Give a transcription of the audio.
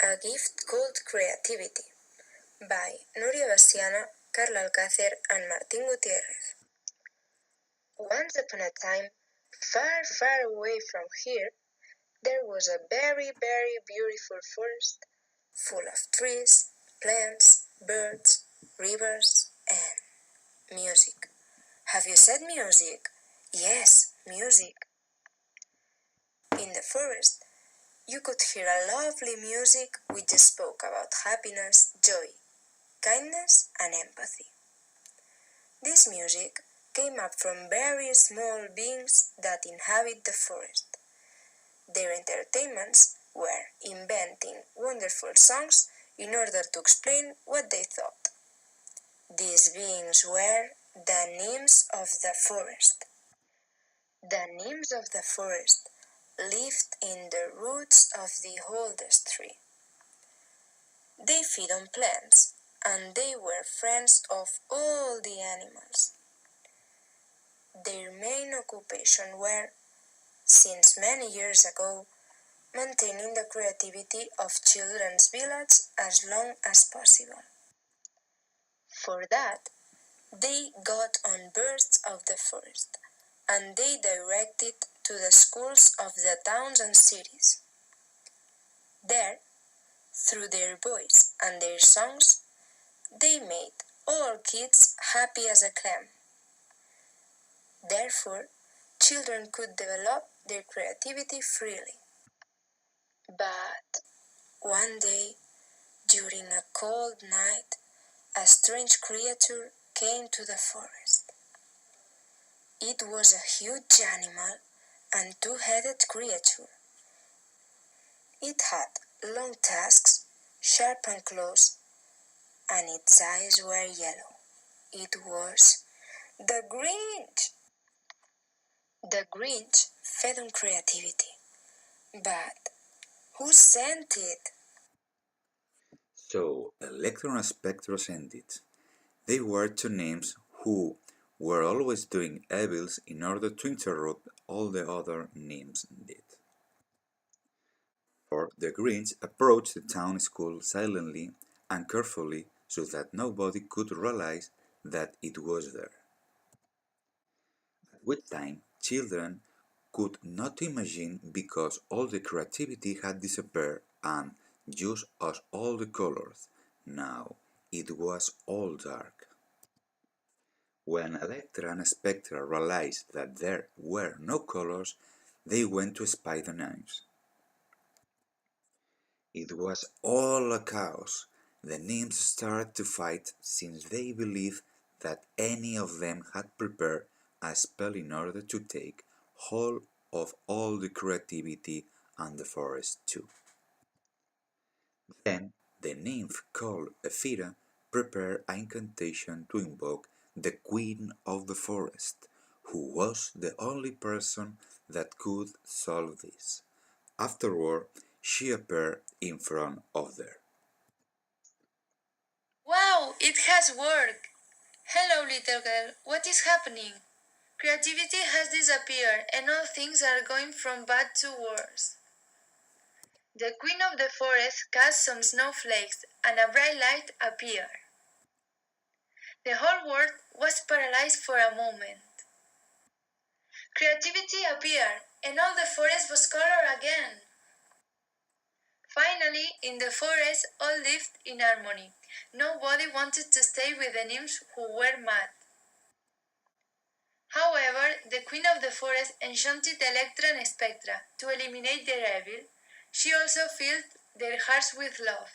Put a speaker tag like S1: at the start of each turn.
S1: A Gift Called Creativity by NURIA, VECIANA, CARLA, ALCACER and Martín Gutiérrez. Once upon a time, far, far away from here, there was a very, very beautiful forest full of trees, plants, birds, rivers, and music. Have you said music? Yes, music. In the forest, you could hear a lovely music which spoke about happiness, joy, kindness, and empathy. This music came up from very small beings that inhabit the forest. Their entertainments were inventing wonderful songs in order to explain what they thought. These beings were the nymphs of the forest. The nymphs of the forest lived in the roots of the oldest tree. They feed on plants, and they were friends of all the animals. Their main occupation were, since many years ago, maintaining the creativity of children's village as long as possible. For that, they got on birds of the forest, and they directed to the schools of the towns and cities. There, through their voice and their songs, they made all kids happy as a clam. Therefore, children could develop their creativity freely. But one day, during a cold night, a strange creature came to the forest. It was a huge animal and two-headed creature. It had long tusks, sharp claws, and its eyes were yellow. It was the Grinch. The Grinch fed on creativity. But who sent it?
S2: So, Electron and Spectro sent it. They were two nymphs who were always doing evils in order to interrupt all the other nymphs did. For the Grinch approached the town school silently and carefully so that nobody could realize that it was there. At which time, children could not imagine because all the creativity had disappeared and just as all the colors. Now it was all dark. When Electra and Spectra realized that there were no colors, they went to spy the nymphs. It was all a chaos. The nymphs started to fight since they believed that any of them had prepared a spell in order to take hold of all the creativity and the forest too. Then the nymph called Ephira prepared an incantation to invoke the queen of the forest, who was the only person that could solve this. Afterward, she appeared in front of her.
S3: Wow, it has worked! Hello, little girl, what is happening? Creativity has disappeared and all things are going from bad to worse. The queen of the forest cast some snowflakes and a bright light appeared. The whole world was paralyzed for a moment. Creativity appeared and all the forest was color again. Finally, in the forest, all lived in harmony. Nobody wanted to stay with the nymphs who were mad. However, the queen of the forest enchanted Electra and Spectra to eliminate their evil. She also filled their hearts with love.